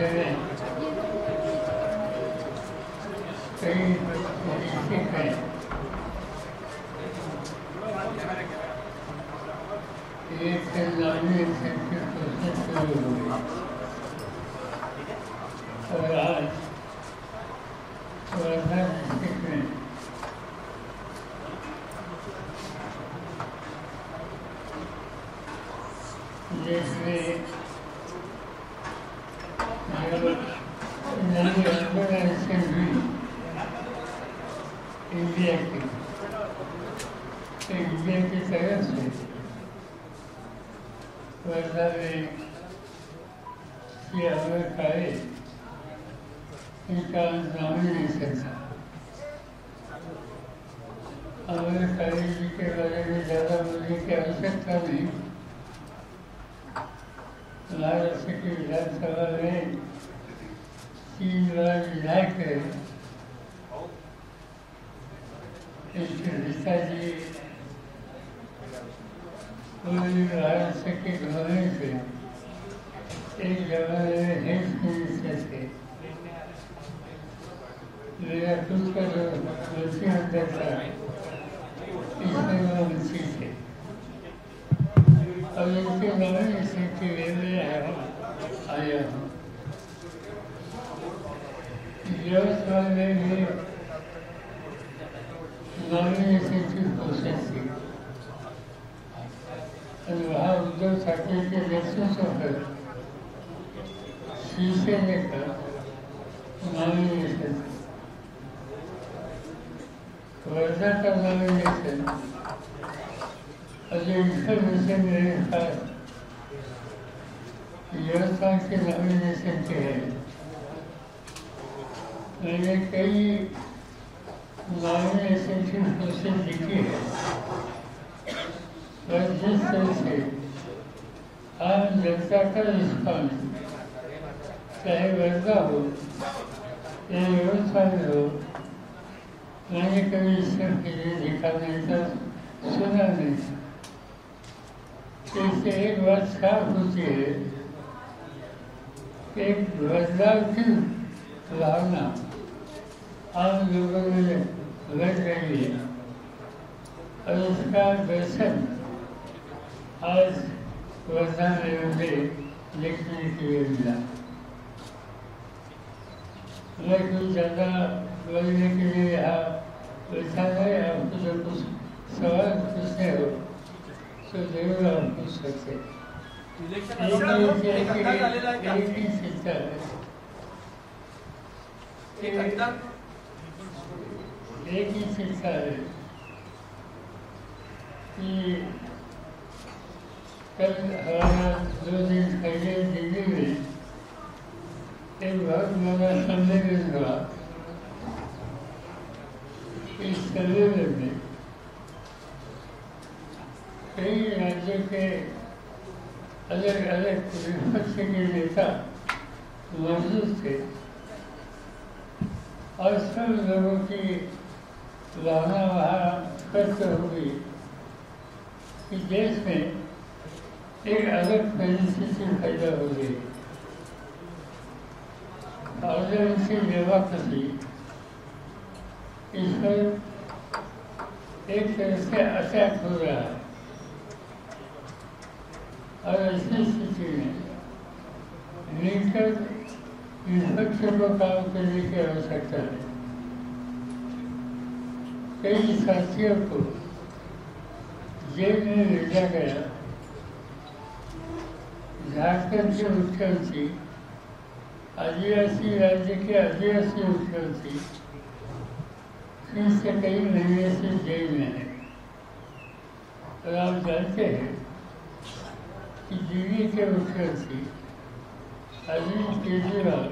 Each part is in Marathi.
राज्य में कई डिस्ट्रिक्ट हैं। एक नॉमिनी सेंटर प्रोसेस शुरू हुई और आज वर्धा डिस्ट्रिक्ट में जिसमें नई ऑर्गेनाइजेशन हुई इंडिया की तरफ से वर्धा में ये अमर खाए इनका नॉमिनेशन था। अमर खाए जी के बारे में ज़्यादा बोलने की आवश्यकता नहीं। महाराष्ट्र की विधानसभा में 3 बार विधायक रहे। इनके पिताजी महाराष्ट्र के गवर्नर थे। एक जमाने में हेल्थ मिनिस्टर थे। मेरा खुद का जो मंत्रिमंडल था इसमें वो मंत्री थे। अब इनके नॉमिनेशन के लिए मैं आया हूँ। यवतमाल में भी नॉमिनेशन की प्रोसेस थी और वहाँ उद्धव ठाकरे के नेतृत्व पर शिवसेना का नॉमिनेशन वर्धा का नॉमिनेशन और जो इन्फॉर्मेशन मेरे पास यवतमाल के नॉमिनेशन के हैं। मैंने कई नॉमिनेशन की प्रोसेस लिखी है और जिस तरह से आम जनता का रिस्पॉन्स चाहे वर्धा हो या यवतमाल हो, मैंने कभी इससे पहले लिखा नहीं था, सुना नहीं था। इससे एक बात साफ होती है कि एक बदलाव की भावना आम लोगों में बढ़ रही है और उसका दर्शन आज वर्धा में मुझे देखने के लिए मिला। मैं कुछ ज़्यादा बोलने के लिए यहाँ बैठा है। आपको जो कुछ सवाल पूछने हो तो जरूर आप पूछ सकते। एक ही शिक्षा है, एक ही शिक्षा है कि कल हमारा 2 दिन पहले दिल्ली में एक बहुत बड़ा सम्मेलन हुआ। इस सम्मेलन में कई राज्यों के अलग अलग विपक्ष के नेता मौजूद थे और सब लोगों की भावना वहाँ स्पष्ट हो गई कि देश में एक अलग परिस्थिति पैदा हो गई और जो इनकी डेमोक्रेसी इस पर एक तरह से अटैक हो रहा है और ऐसी स्थिति में मिलकर विपक्ष को काम करने की आवश्यकता है। कई साथियों को जेल में भेजा गया। झारखंड के मुख्यमंत्री आदिवासी राज्य के आदिवासी मुख्यमंत्री फिर से कई महीने से जेल में है और आप जानते हैं कि दिल्ली के मुख्यमंत्री अरविंद केजरीवाल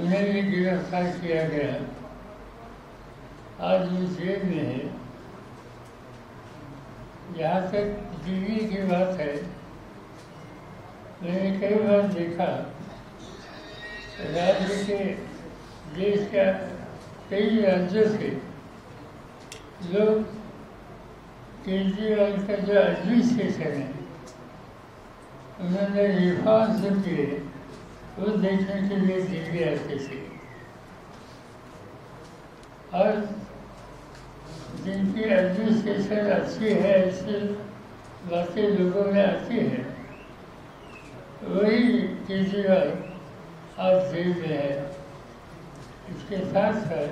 उन्हें भी गिरफ्तार किया गया। आज वो जेल में है। जहाँ तक दिल्ली की बात है, मैंने कई बार देखा राज्य के देश का कई राज्यों से लोग केजरीवाल का जो एडमिनिस्ट्रेशन है उन्होंने रिफॉर्म्स किए वो देखने के लिए दिल्ली आते थे। और जिनकी एडमिनिस्ट्रेशन अच्छी है, ऐसी बातें लोगों में आती है, वही केजरीवाल आज जेल में है। इसके साथ साथ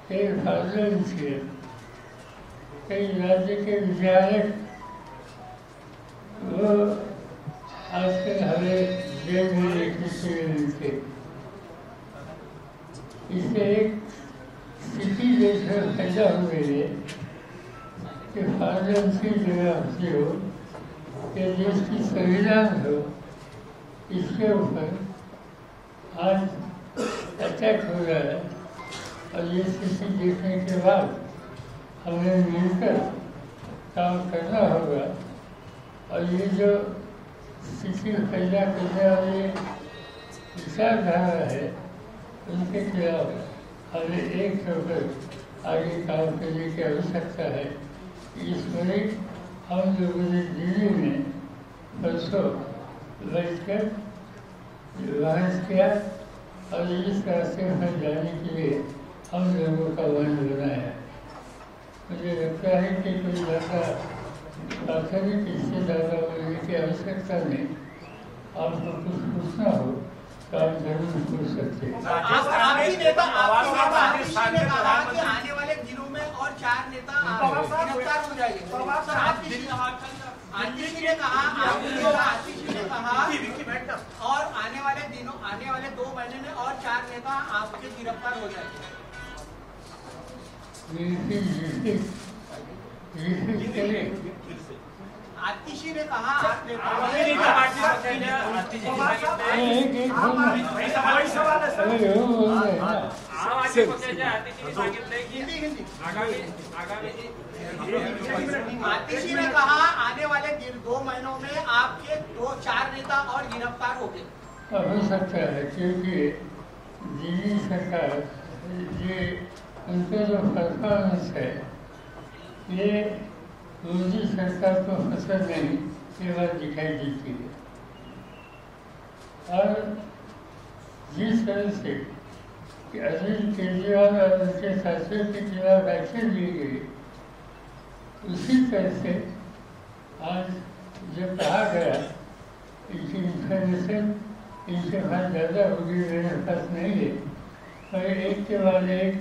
कई पार्लियामेंट के, कई राज्य के विधायक वो आजकल हमें जेल में देखने के लिए मिलते। इससे एक स्थिति देखने पैदा हो गई है कि पार्लियामेंट की जगह से हो कि देश की संविधान हो, इसके ऊपर आज अटैक हो रहा है। और ये स्थिति देखने के बाद हमें मिलकर काम करना होगा। और ये जो स्थिति पैदा करने वाली विचारधारा है, उनके खिलाफ हमें एक होकर आगे काम करने की आवश्यकता है। इस वजह हम लोगों ने दिल्ली में परसों बैठकर बहस किया और इस रास्ते पर जाने के लिए हम लोगों का मन बनाया। मुझे लगता है कि कोई ज़्यादा प्राथमिक इससे ज़्यादा बोलने की आवश्यकता नहीं। आपको कुछ पूछना हो तो आप जरूर पूछ सकते हैं। आने वाले दिनों में और 4 नेता गिरफ्तार हो जाएंगे। आतिशी ने कहा और आने वाले 2 महीने में और 4 नेता आपके गिरफ्तार हो जाएंगे। आतिशी ने कहा आतिशी ने कहा आने वाले 2 महीनों में आपके 4 नेता और गिरफ्तार हो गए। हो सकता है क्योंकि दिल्ली सरकार ये उनका जो परफॉर्मेंस है ये मोदी सरकार को पसंद नहीं, ये बात दिखाई देती है। और जिस तरह से कि अरविंद केजरीवाल और उनके साथियों के खिलाफ एक्शन ली गई, उसी तरह से आज जो कहा गया इनकी इंफॉर्मेशन इनके पास ज़्यादा होगी, मेरे पास नहीं है, और एक के बाद एक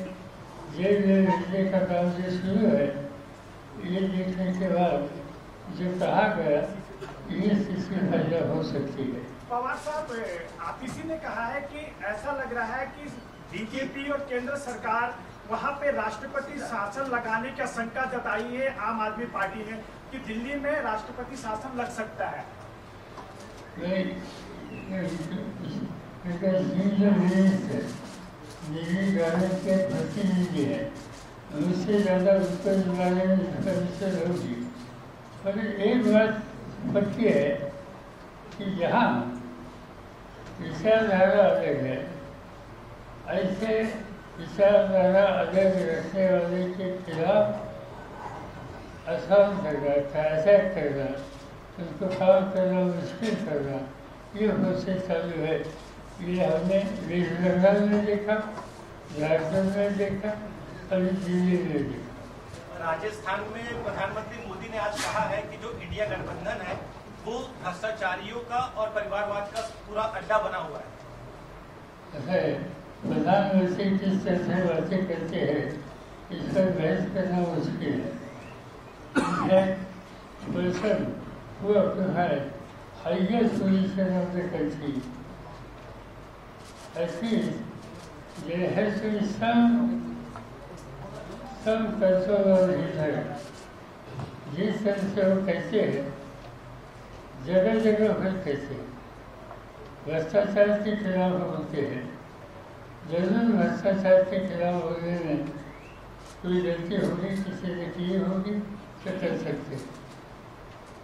जेल में भेजने का काम जो शुरू है, ये देखने के बाद जो कहा गया ये स्थिति पैदा हो सकती है। पवार साहब, आतिशी ने कहा है कि ऐसा लग रहा है कि बीजेपी और केंद्र सरकार वहां पे राष्ट्रपति शासन लगाने की आशंका जताई है आम आदमी पार्टी ने कि दिल्ली में राष्ट्रपति शासन लग सकता है। दिल्ली गवर्नमेंट के प्रतिनिधि है, उससे ज़्यादा उत्तर बारे में होगी। पर एक बात पक्की है कि जहाँ विचारधारा अलग है, ऐसे विचारधारा अलग रखने वाले के खिलाफ आसान करना, अटैक करना, उनको काम करना मुश्किल करना, ये प्रोसेस चालू है। ये हमने वेस्ट बंगाल में देखा, झारखंड में देखा, अभी दिल्ली में देखा। राजस्थान में प्रधानमंत्री मोदी ने आज कहा है कि जो इंडिया गठबंधन है वो भ्रष्टाचारियों का और परिवारवाद का पूरा अड्डा बना हुआ है। प्रधानमंत्री किस तरह से बातें करते हैं इस पर बहस करना मुश्किल है। Person who occupied highest position of the country, at least there has to be some control on his head. जिस तरह से वो कहते हैं, जगह जगह पर कहते हैं, भ्रष्टाचार के खिलाफ बोलते हैं। जरूर भ्रष्टाचार के खिलाफ बोलने में कोई गलती होगी, किसी ने की होगी तो कर सकते।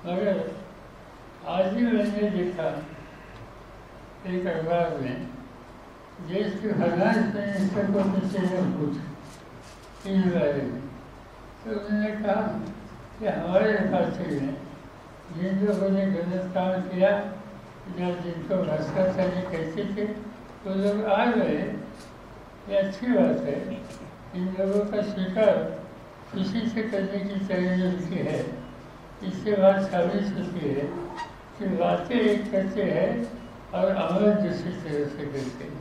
मगर आज ही मैंने देखा एक अखबार में देश के फाइनेंस मिनिस्टर को किसी ने पूछा इस बारे में, तो उन्होंने कहा कि हमारे पार्टी में जिन लोगों ने गलत काम किया जब जिनको भ्रष्टाचारी कहते थे वो लोग आ गए, ये अच्छी बात है। इन लोगों का स्वीकार खुशी से करने की जरूरत है। इससे बात साबित होती है कि बातें एक करते हैं और अमल दूसरी तरह से करते हैं।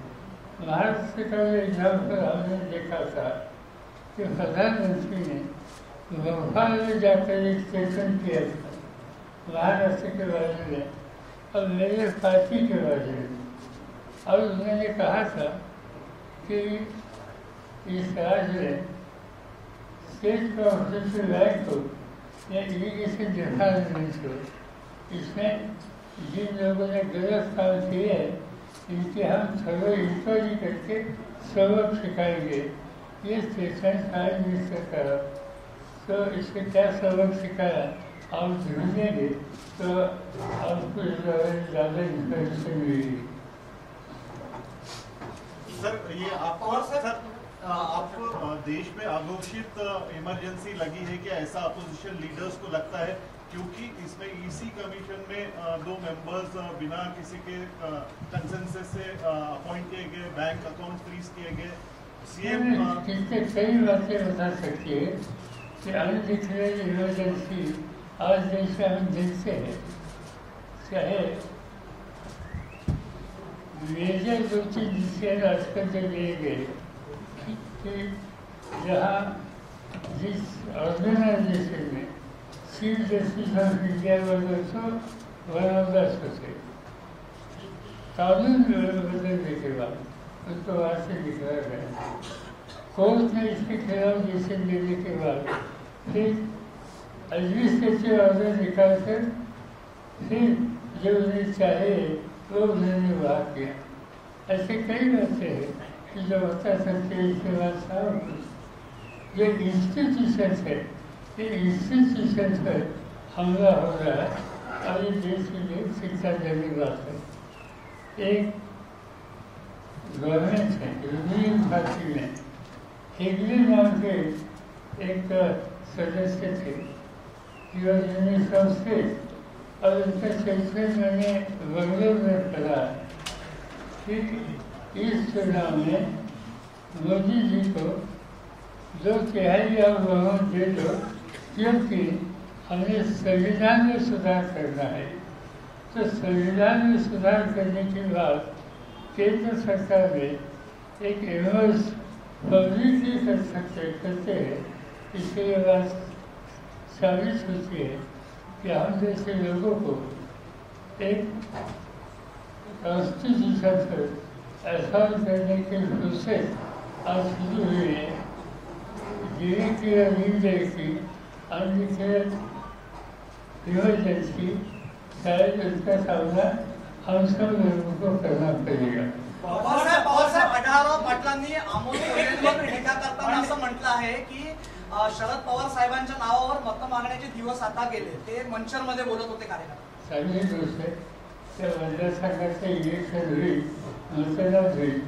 महाराष्ट्र का एग्जाम्पल हमने देखा था कि प्रधानमंत्री ने भोपाल में जाकर एक स्टेटमेंट किया था महाराष्ट्र के बारे में और मेरे पार्टी के बारे में, और उन्होंने कहा था कि इस राज्य में स्टेट कोऑपरेटिव बैंक हो या इरिगेशन डिपार्टमेंट हो, इसमें जिन लोगों ने गलत काम किए हैं इनकी हम थोड़ा इंक्वायरी करके सबक सिखाएंगे। ये स्टेटमेंट प्राइम मिनिस्टर का, तो इससे क्या सबक सिखाया आप ढूंढेंगे तो आपको ज़्यादा इंफॉर्मेशन मिलेगी। सर ये आपको सर आप देश में अघोषित इमरजेंसी लगी है क्या, ऐसा अपोजिशन लीडर्स को लगता है? क्योंकि इसमें ईसी कमीशन में 2 मेंबर्स बिना किसी के कंसेंसस से अपॉइंट किए गए, बैंक अकाउंट फ्रीज किए गए, सीएम किससे कई बातें बता सकती है कि अनडिक्लेयर्ड इमरजेंसी आज देश में हम देखते हैं, चाहे मेजर 2-3 डिसीजन आजकल जो लिए गए कि जहाँ जिस ऑर्गेनाइजेशन में चीफ जस्टिस ऑफ इंडिया वाज also one of the associate, कानून बदलने के बाद उनको वहाँ से निकाला गया। कोर्ट ने इसके खिलाफ डिसीजन लेने के बाद फिर एडमिनिस्ट्रेटिव ऑर्डर निकाल कर फिर जो उन्हें चाहे वो उन्होंने वहाँ किया। ऐसे कई बातें हैं कि जो बता सकते हैं इसके बाद साहब ये इंस्टीट्यूशन है, ये इंस्टीट्यूशन पर हमला हो रहा है और ये देश के लिए शिक्षाजनक बात है। एक गवर्नमेंट है रूलिंग पार्टी में हेगले नाम के एक सदस्य थे, और उनका चरित्र मैंने बंगलोर में पढ़ा कि इस चुनाव में मोदी जी को 2/3 आप बहुमत दे दो क्योंकि हमें संविधान में सुधार करना है। तो संविधान में सुधार करने के बाद केंद्र सरकार में एक एवज पब्लिकली करते हैं, इसके बाद साबित होती है कि हम जैसे लोगों को एक कॉन्स्टिट्यूशन पर एहसान करने की प्रोसेस आज शुरू हुई है। की अनडिक्लेयर्ड इमरजेंसी शायद उसका सामना हम सब लोगों को करना पडेगा। पवारसाहेब आढळराव पाटलांनी आमोद कोल्हेंवर टीका करताना असं म्हटलं आहे की शरद पवार साहेबांच्या नावावर मत मागण्याचे दिवस आता गेले। ते मंचरमध्ये बोलत होते कार्यक्रम। चांगली गोष्ट आहे, त्या मतदारसंघाचं इलेक्शन होईल, मतदान होईल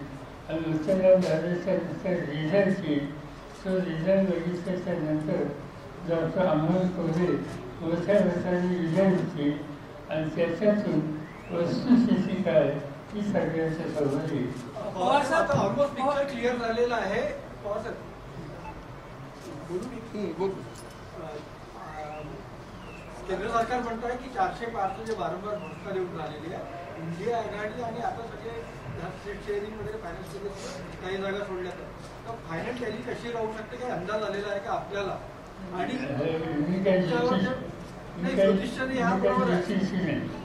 आणि मतदान झाल्याच्या नंतर रिझल्ट येईल। तो रिझल्ट बघितल्याच्या नंतर डॉक्टर अमोल कोल्हे मोठ्या मताने विजय होतील आणि त्याच्यातून वस्तुस्थिती काय ही सगळ्यांच्या समोर येईल। पवार साहेब ऑलमोस्ट पिक्चर क्लिअर झालेला आहे। पवार साहेब केंद्र सरकार म्हणत आहे की 405 जे वारंवार घोषणा देऊन राहिलेली आहे, इंडिया आघाडी आणि आता सगळे स्टेट शेअरिंग वगैरे फायनान्स काही जागा सोडल्या तर फायनल टॅली कशी राहू शकते, काही अंदाज आलेला आहे का आपल्याला? आणि ज्योतिषाने ह्या बरोबर आहे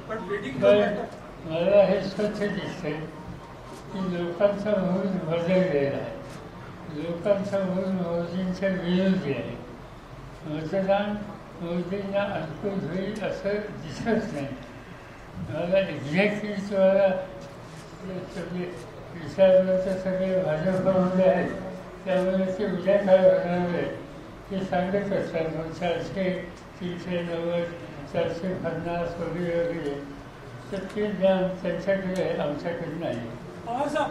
पण प्रेडिक्ट मला हे स्वच्छ दिसतंय की लोकांचा मूळ बदललेला आहे, लोकांचा मूळ मोदींच्या विरोधी आहे। मतदान मोदींना अनुकूल होईल असं दिसत नाही। मला एक्झॅक्टली तुम्हाला सगळे विचारलं तर सगळे भाजपमध्ये आहेत, त्यामुळे ते उद्या काय होणार आहे ते सांगत असतात। मग 400, 390, 450 वगैरे वगैरे तर ते ज्ञान त्यांच्याकडे आहे, आमच्याकडे नाही। पवार साहब,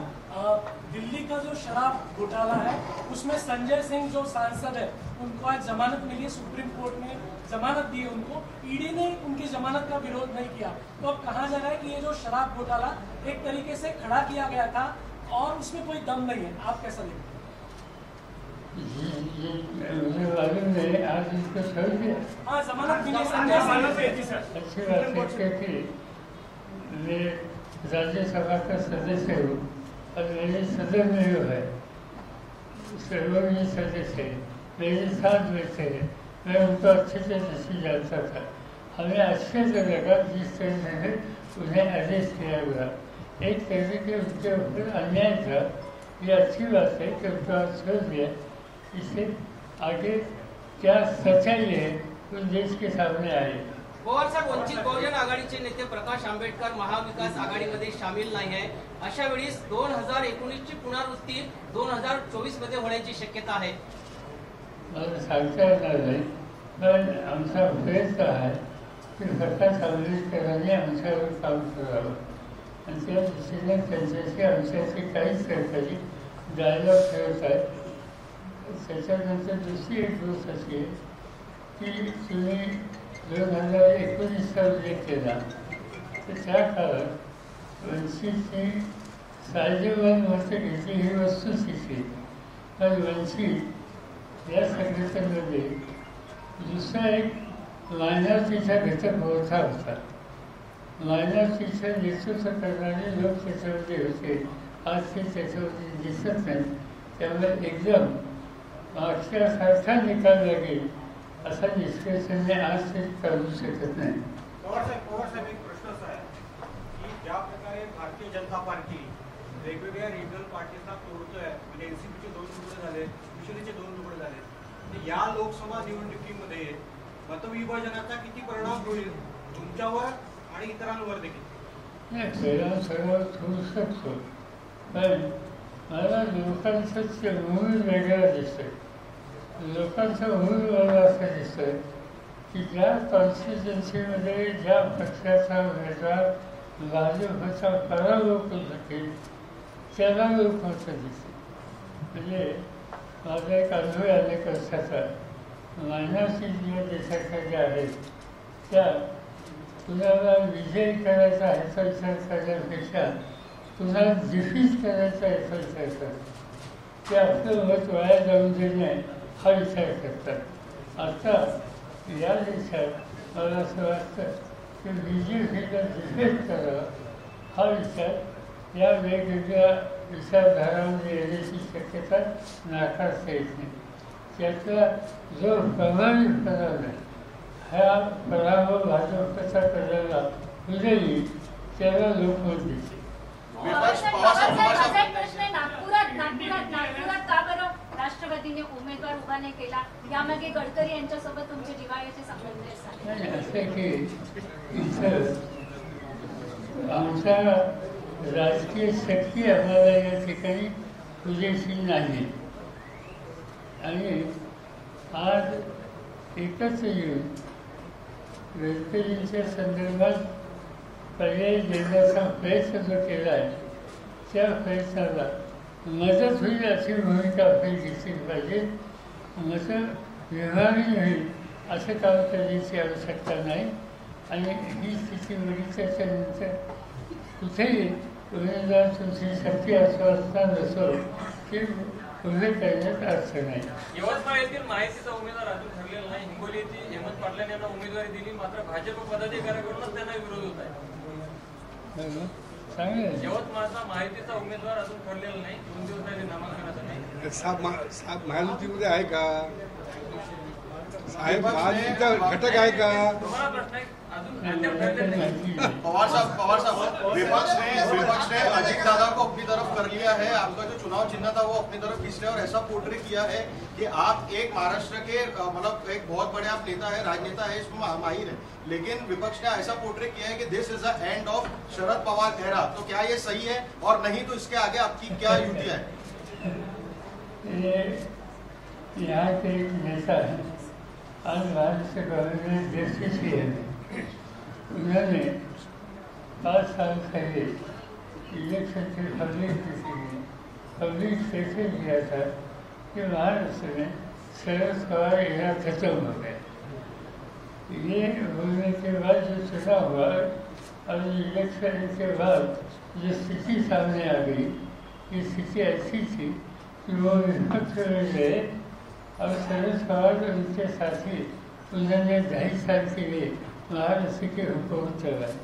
दिल्ली का जो शराब घोटाला है उसमें संजय सिंह जो सांसद है उनको आज जमानत मिली है, सुप्रीम कोर्ट ने जमानत दी है उनको, ईडी ने उनकी जमानत का विरोध नहीं किया। तो अब कहा जा रहा है कि ये जो शराब घोटाला एक तरीके से खड़ा किया गया था और उसमें कोई दम नहीं है, आप कैसा देखते हैं? मुझे मालूम नहीं, आज इसको छोड़ दिया। हाँ, जमानत मिली, संजय सिंह। अच्छी बात है कि मैं राज्यसभा का सदस्य हूँ और मेरे सदन में जो है सर्वोच्च सदस्य है, मेरे साथ बैठे हैं, मैं उनको अच्छे से नहीं जानता था। हमें अच्छे से लगा जिस तरह से उन्हें अरेस्ट किया गया, एक तरह के उनके ऊपर अन्याय था। ये अच्छी बात है कि उनको आज छोड़ दिया। इससे आगे क्या सच्चाई है उस देश के सामने आएगा। पवार साहेब, वंचित बहुजन आघाडीचे नेते प्रकाश आंबेडकर महाविकास आघाडीमध्ये सामील नाही आहे, अशा वेळी 2019ची पुनरावृत्ती 2024 मध्ये होण्याची शक्यता आहे। मला सांगता येणार नाही, पण आमचा प्रयत्न आहे की प्रकाश आंबेडकरांनी आमच्यावर काम करावं आणि त्या दृष्टीने त्यांच्याशी आमच्याशी काही सरकारी डायलॉग ठेवत आहेत। त्याच्यानंतर दुसरी एक गोष्ट अशी आहे की तुम्ही 2019चा उल्लेख केला तर त्या काळात वंचितने सायदेवान मत घेतली ही वस्तुस्थिती। पण वंचित या संघटनेमध्ये दुसरा एक मायनॉरिटीचा घटक मोठा होता। मायनॉरिटीचं नेतृत्व करणारे लोक त्याच्यामध्ये होते, आज ते त्याच्यामध्ये दिसत नाही। त्यामुळे एकदम मागच्यासारखा निकाल लागेल असा निष्कर्षाने आज ते करू शकत नाही। पवार साहेब, एक प्रश्न असा आहे की ज्या प्रकारे भारतीय जनता पार्टी वेगवेगळ्या रिजनल पार्टीजना तोडतोय, म्हणजे एनसीपीचे 2 तुकडे झाले, शिवसेनेचे 2 तुकडे झाले, तर या लोकसभा निवडणुकीमध्ये मतविभाजनाचा किती परिणाम होईल तुमच्यावर आणि इतरांवर देखील? नाही, परिणाम सर्व होऊ शकतो, पण मला लोकांचं मूळ वेगळं दिसतंय। लोकांचं मूळ मला असं दिसतंय की ज्या कॉन्स्टिट्युन्सीमध्ये ज्या पक्षाचा उमेदवार भाजपचा पराभव करू शकेल त्याला लोक होतं दिसते। म्हणजे माझा एक अनुभव अनेक वर्षाचा, मायनॉरिटी ज्या देशाच्या ज्या आहेत त्या कुणाला विजय करायचा ह्याचा विचार करण्यापेक्षा कुणाला डिफीट करायचा ह्याचा विचार करतात। ते आपलं मत वाया जाऊन देणे हा विचार करतात। आता या देशात मला असं वाटतं की BJPला डिफेक्ट करावा हा विचार या वेगवेगळ्या विचारधारांमध्ये येण्याची शक्यता नाकारता येत नाही। त्याचा जो प्रमाणित पराभव आहे, हा पराभव भाजपचा करायला उद्या त्याला लोकमत देते। नागपुरात का बरं राष्ट्रवादीने उमेदवार उभा नाही केला? यामागे गडकरी यांच्यासोबत तुमचे जिव्हाळ्याचे संबंध नाही, असं की इथं आमचा राजकीय शक्ती आम्हाला या ठिकाणी पुरेशी नाही आणि आज एकत्र येऊन गडकरींच्या संदर्भात पर्याय देण्याचा प्रयत्न जो केला आहे त्या प्रयत्नाला मदत होईल अशी भूमिका आपण घेतली पाहिजे। मतं विभागणी होईल असं काम करण्याची आवश्यकता नाही आणि ही स्थिती बघितल्याच्यानंतर कुठेही उमेदवार तुमची शक्ती असं नसो की उभे करण्यात अर्थ नाही। यवतमाळ येथील माहितीचा उमेदवार अजून ठरलेला नाही। हिंगोली येथील हेमंत पाटलांनी यांना उमेदवारी दिली, मात्र भाजप पदाधिकाऱ्यांकडूनच त्यांना विरोध होत आहे। यवतमाळचा माहितीचा उमेदवार अजून ठरलेला नाही, 2 दिवस झाले नामांकनासाठी। साहेब महायुतीमध्ये आहे का? साहेब महायुतीचा घटक आहे का? तुम्हाला प्रश्न आहे, अजून अद्याप ठरलेलं नाही। पवार साहब, विपक्ष ने अजीत दादा को अपनी तरफ कर लिया है। आपका जो चुनाव चिन्ह था वो अपनी तरफ खींच लिया और ऐसा पोर्ट्रे किया है कि आप एक महाराष्ट्र के मतलब एक बहुत बड़े आप नेता है, राजनेता है, इसमें माहिर है, लेकिन विपक्ष ने ऐसा पोर्ट्रे किया है कि this is the end of Sharad Pawar era. तो क्या ये सही है और नहीं तो इसके आगे आपकी क्या युति है? यहाँ के एक नेता है, आज महाराष्ट्र गवर्नमेंट जस्टिस है, उन्होंने 5 साल पहले इलेक्शन की पब्लिक स्टेटमेंट दिया था कि महाराष्ट्र में शरद पवार एरा खत्म हो गया। ये होने के बाद जो चुनाव हुआ और इलेक्शन के बाद जो स्थिति सामने आ गई, ये स्थिति ऐसी थी कि वो विपक्ष में गए और शरद पवार और उनके साथी उन्होंने 2.5 साल के लिए महाराष्ट्र की हुकूमत चलाई।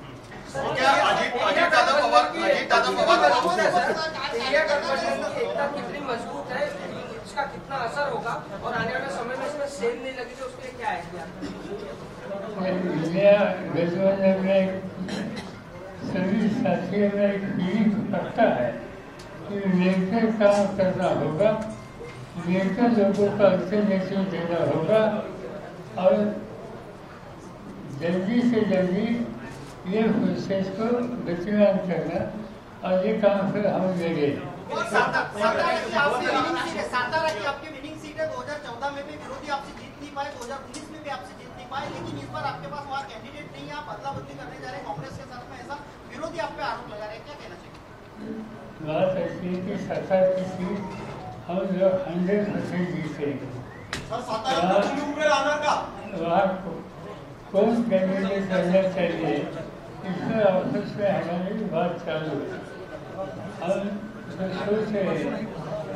कितनी मजबूत है, इसका कितना असर होगा और आने वाले समय में इसमें सेल नहीं लगी तो उसके लिए क्या है? इंडिया गठबंधन में सभी साथियों में एक फीलिंग पड़ता है कि मिलकर काम करना होगा, मिलकर लोगों का अल्टरनेटिव देना होगा और जल्दी से जल्दी ये प्रोसेस को गतिमान करना और ये काम फिर हम ले गए। सातारा की आपकी विनिंग सीट है। 2014 में भी विरोधी आपसे जीत नहीं पाए, 2019 में भी आपसे जीत नहीं पाए, लेकिन इस बार आपके पास वहाँ कैंडिडेट नहीं है, आप अदला बदली करने जा रहे हैं कांग्रेस के साथ में, ऐसा विरोधी आप पे आरोप लगा रहे हैं, क्या कहना चाहिए? बात ऐसी है कि सातारा की सीट हम लोग 100% जीते। वहाँ कौन कैंडिडेट करना चाहिए, इसमें ऑफिस में हमारी बात चालू है। हम सोच रहे हैं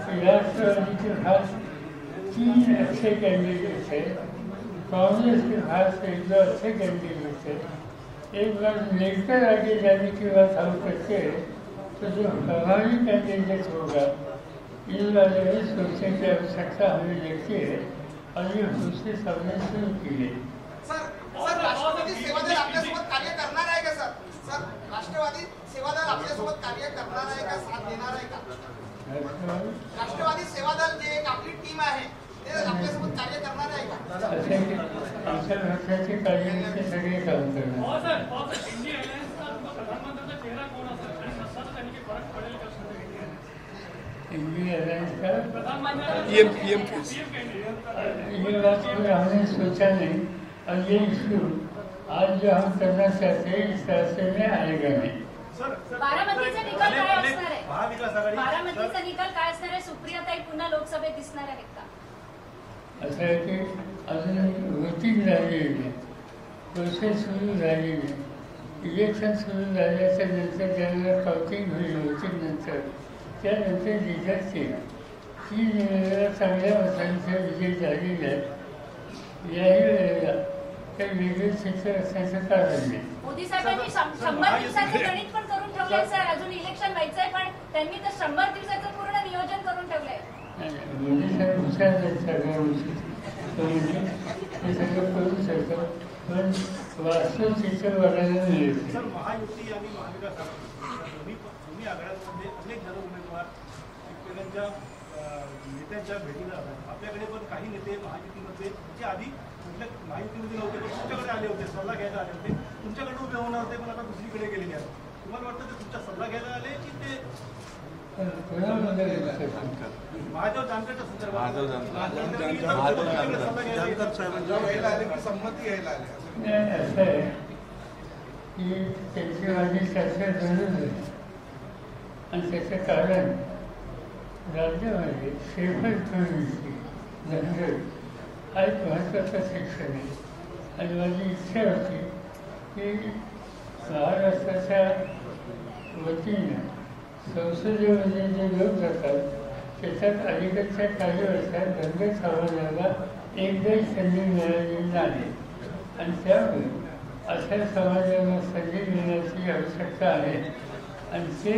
कि राष्ट्रवादी के पास 3 अच्छे कैंडिडेट थे, कांग्रेस के पास 1-2 अच्छे कैंडिडेट थे। एक बार मिलकर आगे जाने की बात हम करते हैं तो जो प्रभावी कैंडिडेट होगा इस बारे में सोचने की आवश्यकता हमें लगती है और ये प्रोसेस हमने शुरू की है। राष्ट्रवादी सेवादल आपल्यासोबत कार्य करणार आहे का सर? राष्ट्रवादी सेवादल आपल्यासोबत कार्य करणार आहे का, साथ देणार आहे का? राष्ट्रवादी सेवादल जे एक आपली टीम आहे ते आपल्यासोबत कार्य करणार आहे का? आमच्या पक्षाचे कार्यकर्ते सगळे काम करणार। इंडिया अलायंस का ये बात हमने सोचा नहीं और ये इशू आज जो हम करना चाहते हैं इस रास्ते में आएगा नहीं। बारामतीचा निकाल काय असणार आहे? बारामतीचा निकाल काय असणार आहे? सुप्रियाताई पुन्हा लोकसभेत दिसणार आहेत का? असं आहे की अजून वोटिंग झालेली नाही, प्रोसेस सुरू झालेली नाही, इलेक्शन सुरू झाल्याच्या नंतर ज्याला काउंटिंग होईल वोटिंग नंतर त्यानंतर रिझल्ट येईल। 3 वेळेला चांगल्या मतांचे विजय झालेले आहेत, याही वेळेला काही वेगळे चित्र असण्याचं कारण नाही। मोदी साहेबांनी 100 दिवसाचे गणित पण करून ठेवलंय सर, अजून इलेक्शन व्हायचंय पण त्यांनी तर 100 दिवसाचं पूर्ण नियोजन करून ठेवलंय। मोदी साहेब हुशार आहेत सगळ्या गोष्टी, ते सगळं करू शकतात पण वास्तव चित्र बघायला मिळेल। महायुती आणि महाविकास दोन्ही आघाड्यांमध्ये अनेक जण उमेदवार शेतकऱ्यांच्या नेत्यांच्या भेटीला आले। आपल्याकडे पण काही नेते महायुतीमध्ये जे आधी कुठल्या महायुतीमध्ये नव्हते पण तुमच्याकडे आले होते, सल्ला घ्यायला आले होते, तुमच्याकडे उभे होणार होते पण आता दुसरीकडे गेलेले आहेत। तुम्हाला वाटतं ते तुमचा सल्ला घ्यायला आले की ते महादेव जानकरच्या संदर्भात संमती घ्यायला आले? असं आहे की त्यांची माझी चर्चा जरूर झाली आणि त्याचं कारण राज्यामध्ये शेफर टुरिस्टी धनगर हा एक महत्त्वाचा सेक्शन आहे आणि माझी इच्छा होती की महाराष्ट्राच्या वतीनं संसदेमध्ये जे लोक जातात त्याच्यात अलीकडच्या काही वर्षात धनगर समाजाला एकदाही संधी मिळालेली नाही आणि त्यामुळे अशा समाजाला संधी मिळण्याची आवश्यकता आहे आणि ते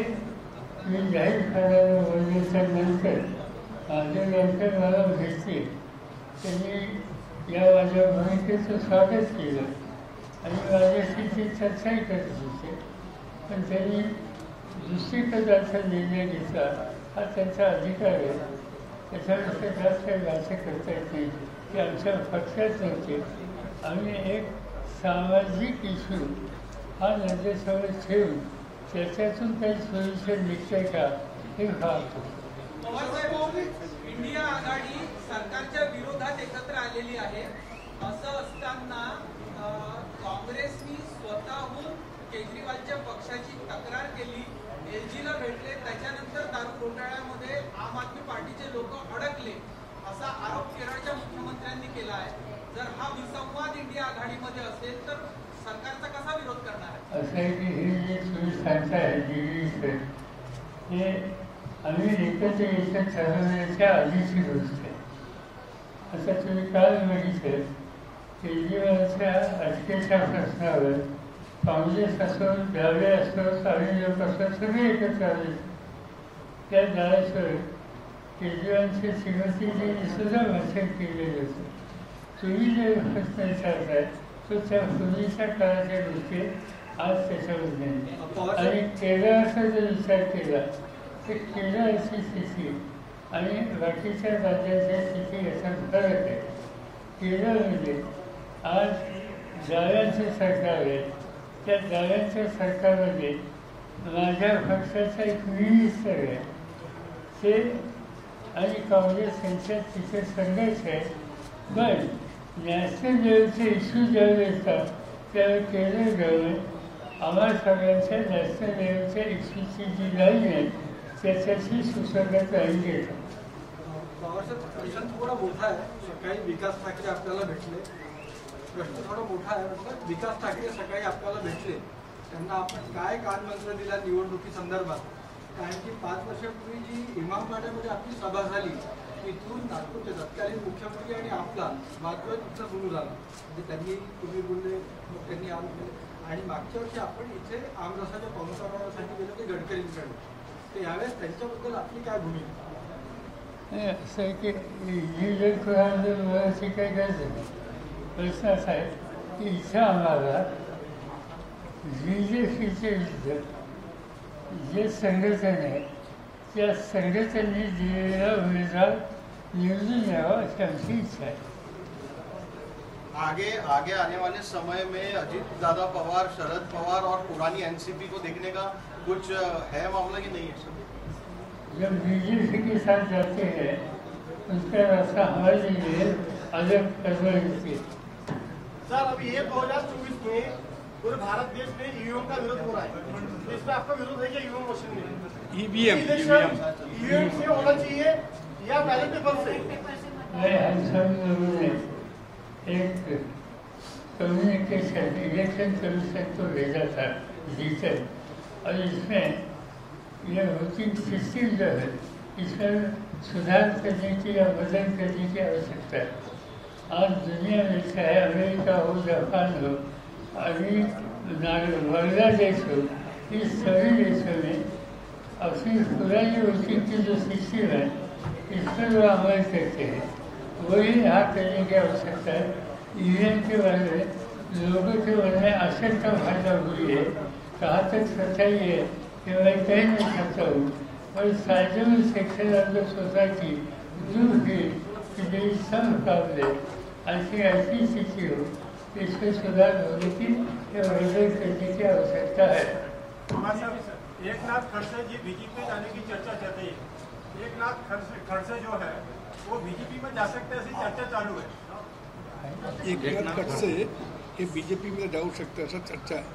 मी जाहीर करायला बोलण्याच्या नंतर माझे नंतर मला भेटले, त्यांनी या माझ्या भूमिकेचं स्वागत केलं आणि माझ्याशी ते चर्चाही करत होते पण त्यांनी दुसरीकडचा निर्णय घेतला हा त्यांचा अधिकार आहे, त्याच्यापेक्षा जास्त काही भाषा करता येत नाही की आमच्या पक्षात नव्हते। आम्ही एक सामाजिक इश्यू हा नजरेसमोर ठेवून त्याच्यातून काही सोल्युशन निघतंय का हे पाहतो। इंडिया आघाडी सरकारच्या विरोधात एकत्र आलेली आहे, असं असताना काँग्रेसनी स्वतःहून केजरीवालच्या पक्षाची तक्रार केली, एलजीला राज्याचे लोक अडकले असा आरोप केरळच्या मुख्यमंत्र्यांनी केला आहे. जर हा विसंवाद इंडिया आघाडीमध्ये असेल तर सरकारचा कसा विरोध करणार आहे? असं आहे की हे जे तुम्ही सांगताय दिल्ली हे आम्ही एकत्र यायचं ठरवण्याच्या आधीची गोष्ट आहे. असं तुम्ही काल बघितलं केजरीवालच्या अटकेच्या प्रश्नावर काँग्रेस असो, डावे असो, काही लोक असो, सगळे एकत्र आले. त्या दाराशिवाय केजरीवालची श्रीमतीजींनी सुद्धा भाषण केलेलं होतं. तुम्ही जे प्रश्न विचारताय तो त्या पूर्वीच्या काळाच्या गोष्टी आज त्याच्यावर नाही. आणि केरळाचा जर विचार केला तर केरळची स्थिती आणि बाकीच्या राज्याच्या स्थिती याच्यात फरक आहे. केरळमध्ये आज डाव्यांचे सरकार आहे. त्या डाव्यांच्या सरकारमध्ये माझ्या पक्षाचा एक मिनिस्टर आहे ते आणि काँग्रेस यांच्यात तिथे संघर्ष आहे. पण नॅशनल लेवलचे इश्यू ज्यावेळी येतात त्यावेळी केंद्र गव्हर्नमेंट आम्हा सगळ्यांच्या नॅशनल लेवलच्या इश्यूची जी लाईन आहे त्याच्याशी सुसंगत लाईन घेतात. प्रश्न थोडा मोठा आहे. सकाळी विकास ठाकरे आपल्याला भेटले. प्रश्न थोडा मोठा आहे. म्हटलं विकास ठाकरे सकाळी आपल्याला भेटले, त्यांना आपण काय कानमंत्र दिला निवडणुकी संदर्भात? कारण की 5 वर्षापूर्वी जी इमामबाड्यामध्ये आपली सभा झाली तिथून नागपूरचे तत्कालीन मुख्यमंत्री आणि आपला वादविवाद तिथला सुरू झाला. म्हणजे त्यांनी तुम्ही बोलले, मग त्यांनी आरोप आणि मागच्या वर्षी आपण इथे आमरसाच्या पाहुणचारासाठी गेलो ते गडकरींकडे. तर यावेळेस त्यांच्याबद्दल आपली काय भूमिका? नाही असं आहे की ही जर कोणाची काही गरज नाही. प्रश्न असा आहे की इथं आम्हाला BJPचे विरुद्ध जे संघटन आहे त्या संघटनेने दिलेला उमेदवार निवडून यावा अशी आमची इच्छा आहे. आगे आने वाले समय में अजीत दादा पवार, शरद पवार और पुरानी एनसीपी को देखने का कुछ है मामला कि नहीं है? जब BJP के साथ जाते हैं उसका रास्ता हमारे लिए अलग करना चाहिए. सर अभी ये 2024 में पूरे भारत देश में ईवीएम का विरोध हो रहा है. इसमें आपका विरोध है क्या ईवीएम मशीन में? ईवीएम से होना चाहिए या बैलेट पेपर से? हम सब लोगों ने एक कम्युनिकेशन इलेक्शन कमीशन को भेजा था डिजिटल, और इसमें यह वोटिंग सिस्टम जो है इसमें सुधार करने की या बदल करने की आवश्यकता है. आज दुनिया में चाहे अमेरिका हो, जापान हो, अभी बांग्लादेश हो, इस सभी देशों में अपनी पुरानी वोटिंग की जो सिस्टम है इस पर वो अमल करते हैं. वही यहाँ करने की आवश्यकता है. ईवीएम के बारे में लोगों के मन में आशंका पैदा हुई है. कहाँ तक सच्चाई है कि मैं कह नहीं सकता हूँ, और scientific section of the society do feel कि देयर इज सम प्रॉब्लम. ऐसी स्थिति हो इसमें सुधार होने की बदल करने की आवश्यकता है. एकनाथ खड़से जी बीजेपी में जाने की चर्चा चल रही है. एकनाथ खड़से जो है वो बीजेपी में जा सकते हैं, ऐसी चर्चा चालू है. एकनाथ खड़से हे बीजेपी में जाऊ शकते असं चर्चा आहे.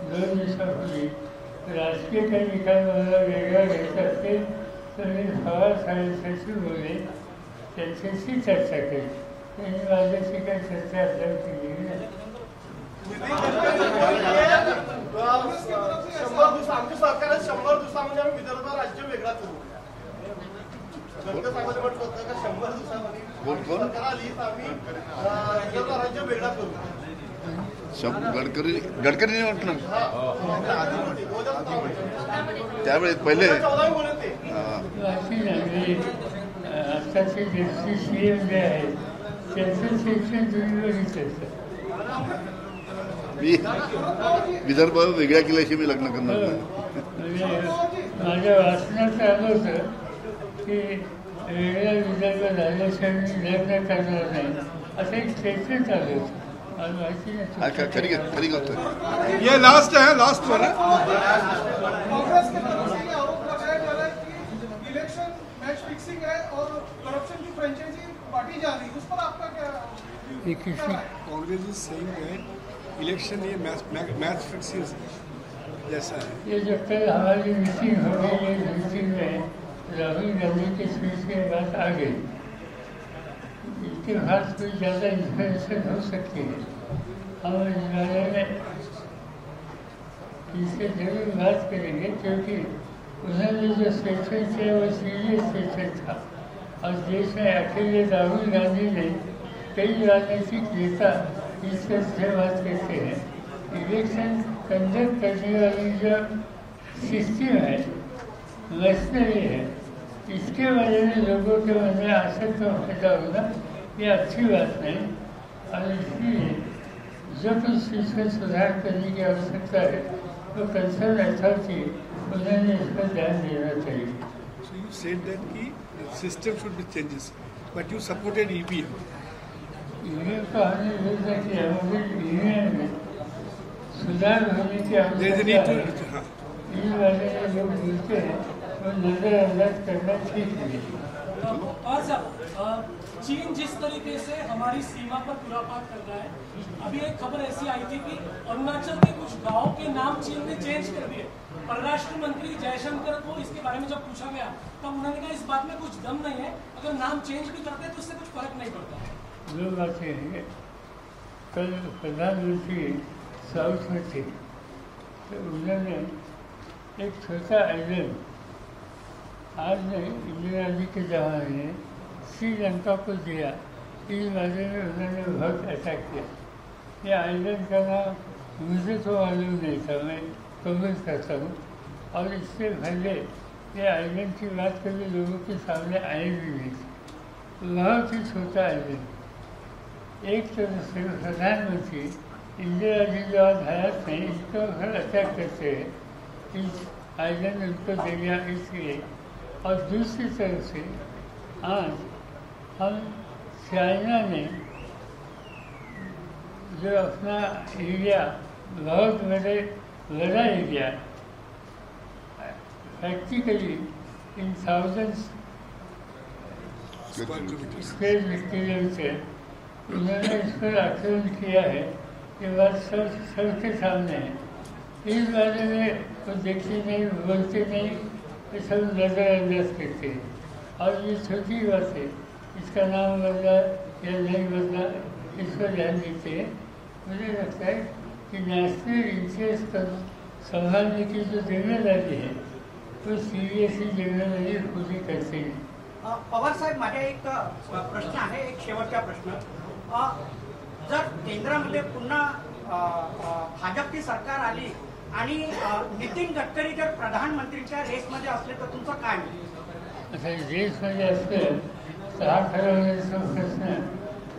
दोन दिवसापूर्वी राजकीय काही निकाल मला वेगळा घ्यायचा असेल तर मी पवार साहेबांशी बोलले, त्यांच्याशी चर्चा केली. त्यांनी माझ्याशी काही चर्चा आपल्याला केलेली नाही. आमच्या सरकारने 100 दिवसामध्ये आम्ही विदर्भ राज्य वेगळा करू. गडकरी साहेबांनी म्हटलं होतं का 100 दिवसामध्ये सरकार आली तर आम्ही विदर्भ राज्य वेगळा करू. गडकरी म्हटलं त्यावेळेस पहिले आत्ताचे जे CM जे आहेत त्यांचं शिक्षण तुम्ही बघितलं. मी विदर्भ वेगळ्या केल्याशी मी लग्न करणार नाही. माझ्या वाचनात आलं होतं की वेगळा विदर्भ झाल्याशिवाय मी लग्न करणार नाही असं एक स्टेटमेंट आलं होतं. खरी गोष्ट ये लास्ट है. लास्ट पर कांग्रेस की तरफ से ये आरोप लगाया जा रहा है कि इलेक्शन मैच फिक्सिंग है और करप्शन की फ्रेंचाइजी बांटी जा रही है, उस पर आपका क्या? Congress is saying that election ये मैच फिक्सिंग जैसा है। ये जो कल हमारी मीटिंग हो गई, ये मीटिंग में राहुल गांधी की स्पीच के बाद आ गई, इसके बाद कोई ज़्यादा इन्फ्लुएंशन हो सकती है। हम इस बारे में इससे जरूर बात करेंगे, क्योंकि उन्होंने जो स्टेटमेंट किया वो सीरियस स्टेटमेंट था। और देश में अकेले राहुल गांधी ने कई राजनीतिक नेता इस पर से बात करते हैं। इलेक्शन कंडक्ट करने वाली जो सिस्टम है, मशीनरी है, इसके बारे में लोगों के मन में आशंका पैदा होना ये अच्छी बात नहीं। और इसलिए जो कुछ इसमें सुधार करने की आवश्यकता है वो कंसर्न अथॉरिटी उन्होंने इस पर ध्यान देना चाहिए। So you said that the system should be changes, but you supported EVM. EVM को हमने विरोध किया, मगर EVM में सुधार होने की आवश्यकता है। इस बारे में लोग बोलते हैं वो नजरअंदाज करना ठीक नहीं। और साहब, चीन जिस तरीके से हमारी सीमा पर कुरापात कर रहा है, अभी एक खबर ऐसी आई थी कि अरुणाचल के कुछ गांवों के नाम चीन ने चेंज कर दिए। परराष्ट्र मंत्री जयशंकर को इसके बारे में जब पूछा गया तब उन्होंने कहा इस बात में कुछ दम नहीं है, अगर नाम चेंज भी करते हैं तो उससे कुछ फर्क नहीं पड़ता। दो बातें हैं। कल प्रधानमंत्री साउथ में थे तो उन्होंने एक छोटा आइलैंड आज नहीं, इंदिरा जी के जमाने में श्रीलंका को दिया। इस बारे में उन्होंने बहुत अटैक किया। ये आइलैंड का नाम मुझे तो मालूम नहीं था, मैं कमेंट करता हूँ। और इससे पहले ये आइलैंड की बात कभी लोगों के सामने आई भी नहीं थी। बहुत ही छोटा आइलैंड। एक तरफ से प्रधानमंत्री इंदिरा जी जो आज हयात नहीं, इसको हर अटैक करते हैं, इस आइलैंड उनको दे गया इसलिए। और दूसरी तरफ से आज हम चाइना ने जो अपना एरिया बहुत बड़ा area practically in thousands square kilometre उन्होंने इस पर आक्रमण किया है। ये बात सबके सामने है। इस बारे में वो देखते नहीं, बोलते नहीं, ये सब नजरअंदाज करते हैं। और ये छोटी बात है, इसका नाम बदला या नहीं बदला, इस पर ध्यान देते हैं। मुझे लगता है कि नेशनल इंटरेस्ट को संभालने की जो जिम्मेदारी है वो सीरियसली जिम्मेदारी खुद ही करते हैं। पवार साहेब, माझा एक प्रश्न आहे, एक शेवटचा प्रश्न। जर केंद्रामध्ये पुन्हा भाजपची सरकार आली आणि नितीन गडकरी जर प्रधानमंत्रीच्या रेसमध्ये असले तर तुमचं काय म्हणणं? अच्छा, रेसमध्ये असलं तर हा खरा होण्याचा प्रश्न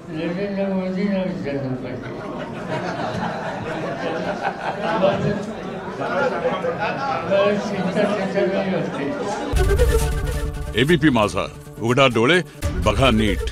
नरेंद्र मोदींना विचारला पाहिजे। चिंता त्याच्याकडे असते। एबीपी माझा, उघडा डोळे बघा नीट।